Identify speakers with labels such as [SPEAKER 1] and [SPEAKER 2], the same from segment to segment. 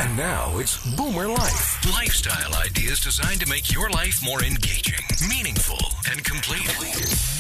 [SPEAKER 1] And now it's Boomer Life. Lifestyle ideas designed to make your life more engaging, meaningful, and complete.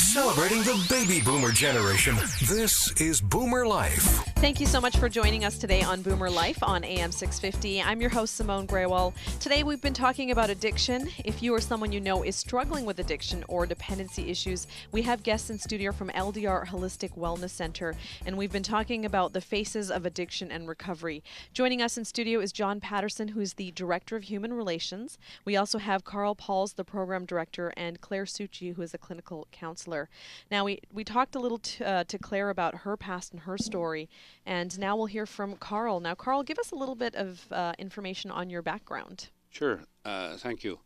[SPEAKER 1] Celebrating the baby boomer generation. This is Boomer Life.
[SPEAKER 2] Thank you so much for joining us today on Boomer Life on AM 650. I'm your host, Simone Graywell. Today we've been talking about addiction. If you or someone you know is struggling with addiction or dependency issues, we have guests in studio from LDR Holistic Wellness Center, and we've been talking about the faces of addiction and recovery. Joining us in studio is John Patterson, who's the Director of Human Relations. We also have Carl Pauls, the Program Director, and Claire Succi, who is a clinical counselor. Now, we talked a little to Claire about her past and her story, and now we'll hear from Carl. Now, Carl, give us a little bit of information on your background.
[SPEAKER 3] Sure. Thank you.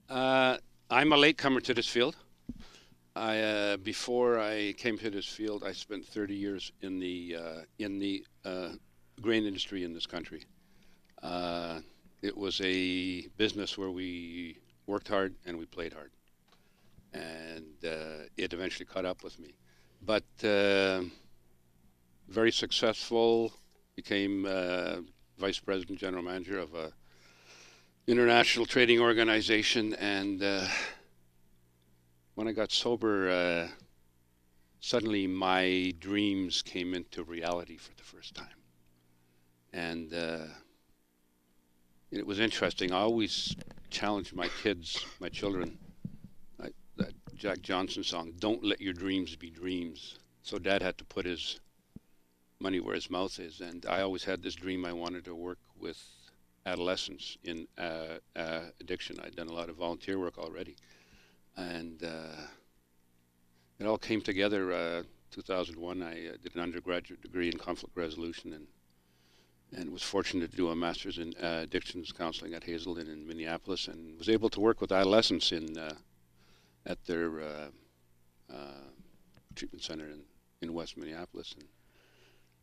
[SPEAKER 3] I'm a latecomer to this field. Before I came to this field, I spent 30 years in the grain industry in this country. It was a business where we worked hard and we played hard. And it eventually caught up with me. But very successful, became vice president, general manager of a international trading organization. And when I got sober, suddenly my dreams came into reality for the first time. And it was interesting. I always challenged my kids, my children, that Jack Johnson song, "Don't let your dreams be dreams." So Dad had to put his money where his mouth is, and I always had this dream. I wanted to work with adolescents in addiction. I'd done a lot of volunteer work already, and it all came together. 2001, I did an undergraduate degree in conflict resolution, and was fortunate to do a master's in addictions counseling at Hazelden in Minneapolis, and was able to work with adolescents at their treatment center in West Minneapolis.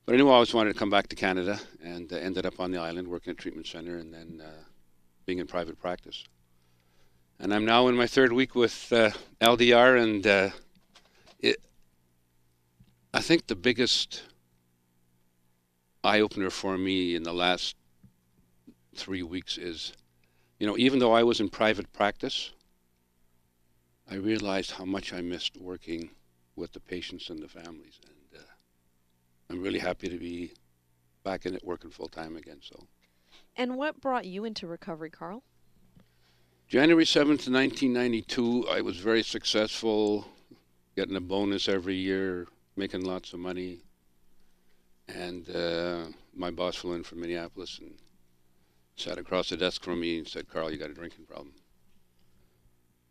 [SPEAKER 3] But I knew I always wanted to come back to Canada, and ended up on the island working at a treatment center and then being in private practice. And I'm now in my third week with LDR, and I think the biggest eye-opener for me in the last 3 weeks is, even though I was in private practice, I realized how much I missed working with the patients and the families, and I'm really happy to be back in it working full-time again. So.
[SPEAKER 2] And what brought you into recovery, Carl?
[SPEAKER 3] January 7th, 1992, I was very successful, getting a bonus every year, making lots of money, and my boss flew in from Minneapolis and sat across the desk from me and said, "Carl, you got a drinking problem."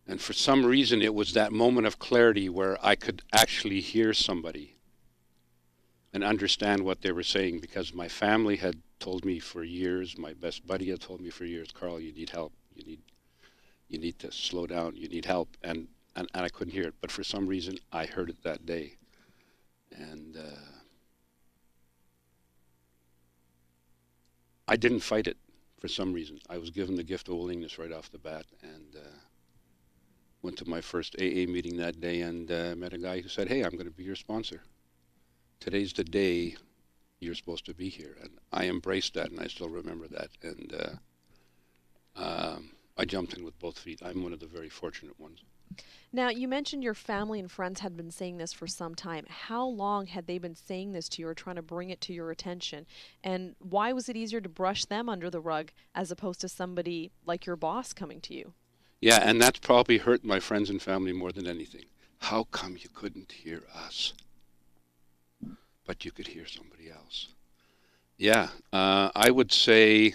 [SPEAKER 3] And for some reason, it was that moment of clarity where I could actually hear somebody and understand what they were saying, because my family had told me for years, my best buddy had told me for years, "Carl, you need help. You need to slow down. You need help." And I couldn't hear it. But for some reason, I heard it that day. And I didn't fight it for some reason. I was given the gift of willingness right off the bat, and went to my first AA meeting that day and met a guy who said, "Hey, I'm going to be your sponsor. Today's the day you're supposed to be here." And I embraced that, and I still remember that. And I jumped in with both feet. I'm one of the very fortunate ones.
[SPEAKER 2] Now, you mentioned your family and friends had been saying this for some time. How long had they been saying this to you or trying to bring it to your attention? And why was it easier to brush them under the rug as opposed to somebody like your boss coming to you?
[SPEAKER 3] Yeah, and that's probably hurt my friends and family more than anything. How come you couldn't hear us, but you could hear somebody else? Yeah, I would say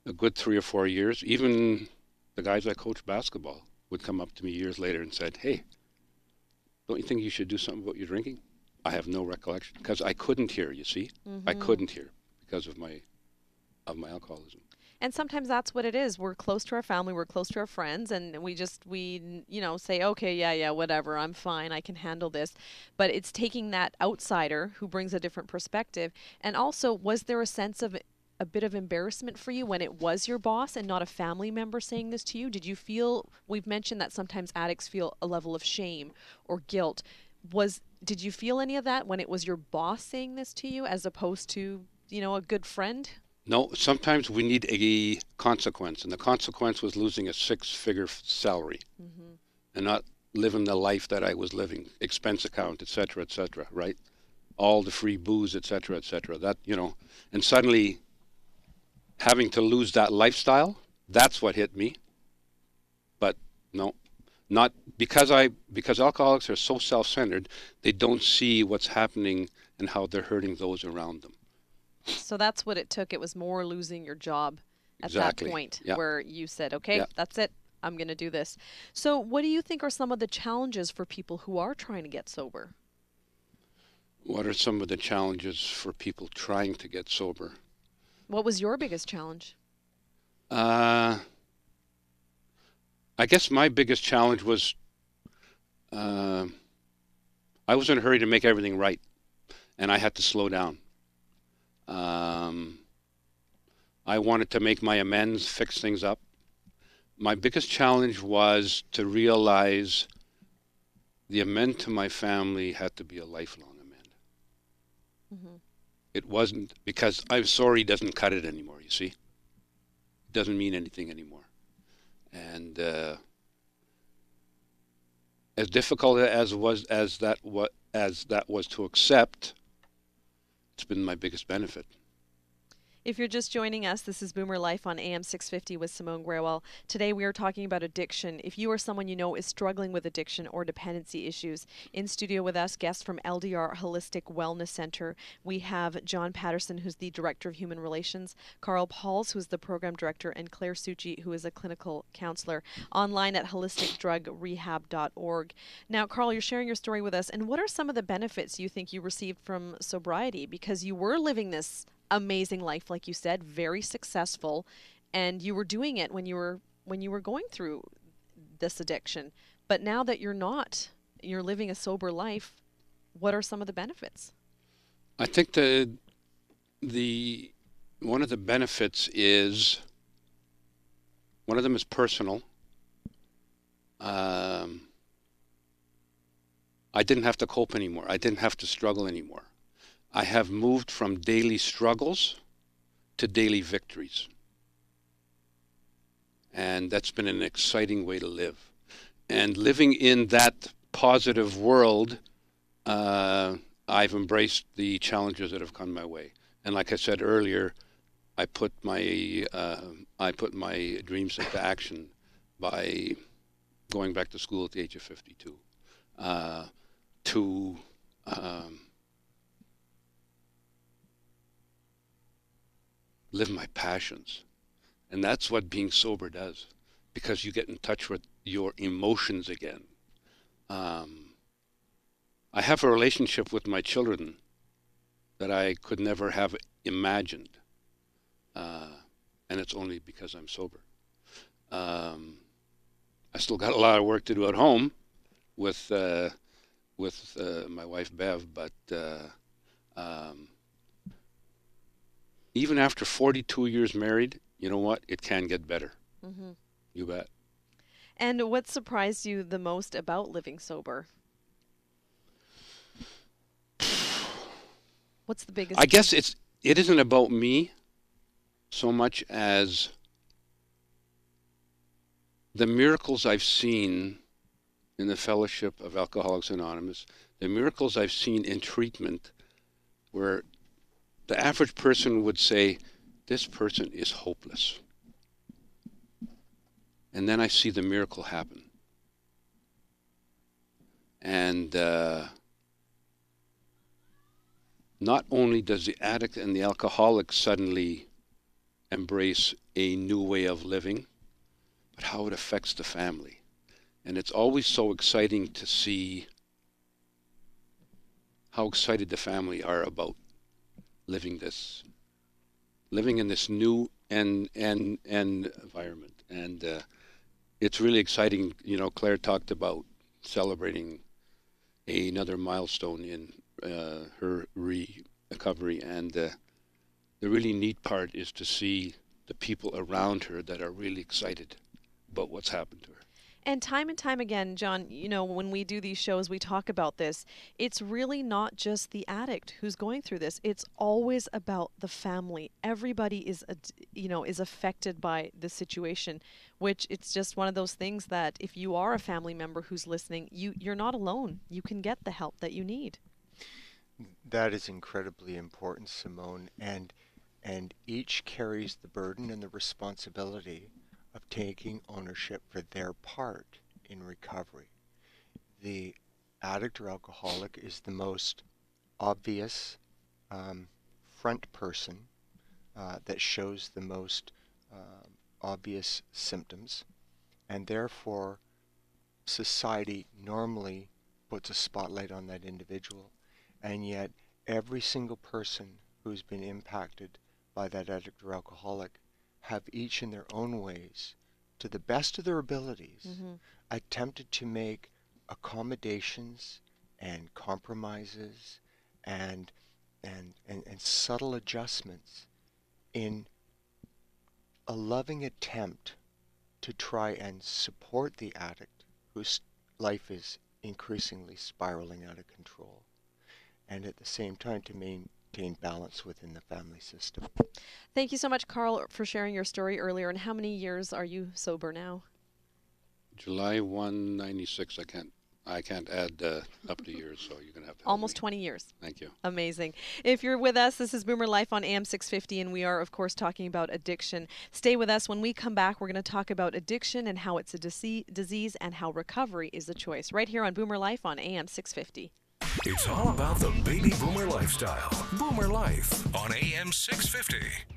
[SPEAKER 3] a good 3 or 4 years. Even the guys I coach basketball would come up to me years later and said, "Hey, don't you think you should do something about your drinking?" I have no recollection, because I couldn't hear, you see? Mm-hmm. I couldn't hear because of my alcoholism.
[SPEAKER 2] And sometimes that's what it is. We're close to our family, we're close to our friends, and we say, okay, yeah, whatever, I'm fine, I can handle this. But it's taking that outsider who brings a different perspective. And also, was there a sense of a bit of embarrassment for you when it was your boss and not a family member saying this to you? Did you feel, we've mentioned that sometimes addicts feel a level of shame or guilt. Did you feel any of that when it was your boss saying this to you as opposed to, a good friend?
[SPEAKER 3] No, sometimes we need a consequence, and the consequence was losing a six-figure salary
[SPEAKER 2] Hmm.
[SPEAKER 3] and not living the life that I was living, expense account, et cetera, right? All the free booze, et cetera. That, and suddenly having to lose that lifestyle, that's what hit me. But no, not because alcoholics are so self-centered, they don't see what's happening and how they're hurting those around them.
[SPEAKER 2] So that's what it took. It was more losing your job at that
[SPEAKER 3] Exactly.
[SPEAKER 2] point
[SPEAKER 3] Yeah.
[SPEAKER 2] where you said, okay,
[SPEAKER 3] Yeah.
[SPEAKER 2] that's it. I'm going to do this. So, what do you think are some of the challenges for people who are trying to get sober?
[SPEAKER 3] What are some of the challenges for people trying to get sober?
[SPEAKER 2] What was your biggest challenge?
[SPEAKER 3] Uh, I guess my biggest challenge was uh, I was in a hurry to make everything right, and I had to slow down. Um, I wanted to make my amends, fix things up. My biggest challenge was to realize the amend to my family had to be a lifelong amend.
[SPEAKER 2] Hmm.
[SPEAKER 3] It wasn't because I'm sorry doesn't cut it anymore, you see? It doesn't mean anything anymore. And as difficult as that was to accept, it's been my biggest benefit.
[SPEAKER 2] If you're just joining us, this is Boomer Life on AM 650 with Simone Grewal. Today we are talking about addiction. If you or someone you know is struggling with addiction or dependency issues, in studio with us, guests from LDR Holistic Wellness Center, we have John Patterson, who's the Director of Human Relations, Carl Pauls, who's the Program Director, and Claire Succi, who is a clinical counselor, online at holisticdrugrehab.org. Now, Carl, you're sharing your story with us, and what are some of the benefits you think you received from sobriety? Because you were living this amazing life, like you said, very successful, and you were doing it when you were going through this addiction. But now that you're not, you're living a sober life, what are some of the benefits?
[SPEAKER 3] I think the one of the benefits is one of them is personal. Um, I didn't have to cope anymore. I didn't have to struggle anymore. I have moved from daily struggles to daily victories. And that's been an exciting way to live. And living in that positive world, I've embraced the challenges that have come my way. And like I said earlier, I put my dreams into action by going back to school at the age of 52 to live my passions. And that's what being sober does, because you get in touch with your emotions again. Um, I have a relationship with my children that I could never have imagined. Uh, and it's only because I'm sober. Um, I still got a lot of work to do at home with my wife Bev, but um, even after 42 years married, you know what? It can get better.
[SPEAKER 2] Hmm.
[SPEAKER 3] You bet.
[SPEAKER 2] And what surprised you the most about living sober? What's the biggest?
[SPEAKER 3] I guess it isn't about me so much as the miracles I've seen in the Fellowship of Alcoholics Anonymous, the miracles I've seen in treatment, where the average person would say, this person is hopeless. And then I see the miracle happen. And not only does the addict and the alcoholic suddenly embrace a new way of living, but how it affects the family. And it's always so exciting to see how excited the family are about living in this new and environment. And it's really exciting. You know, Claire talked about celebrating another milestone in her recovery, and the really neat part is to see the people around her that are really excited about what's happened to her.
[SPEAKER 2] And time again, John, you know, when we do these shows, we talk about this. It's really not just the addict who's going through this. It's always about the family. Everybody is, you know, is affected by the situation, which it's just one of those things that if you are a family member who's listening, you're not alone. You can get the help that you need.
[SPEAKER 4] That is incredibly important, Simone, and each carries the burden and the responsibility of taking ownership for their part in recovery. The addict or alcoholic is the most obvious front person that shows the most obvious symptoms, and therefore society normally puts a spotlight on that individual, and yet every single person who's been impacted by that addict or alcoholic have each in their own ways, to the best of their abilities, attempted to make accommodations and compromises and subtle adjustments in a loving attempt to try and support the addict whose life is increasingly spiraling out of control, and at the same time to maintain balance within the family system.
[SPEAKER 2] Thank you so much, Carl, for sharing your story earlier. And how many years are you sober now?
[SPEAKER 3] July 1, 96. I can't add up to years, so you're gonna have to help
[SPEAKER 2] Almost
[SPEAKER 3] me.
[SPEAKER 2] 20 years.
[SPEAKER 3] Thank you.
[SPEAKER 2] Amazing. If you're with us, this is Boomer Life on AM 650, and we are, of course, talking about addiction. Stay with us. When we come back, we're going to talk about addiction and how it's a disease and how recovery is a choice, right here on Boomer Life on AM 650.
[SPEAKER 1] It's all about the baby boomer lifestyle. Boomer Life on AM 650.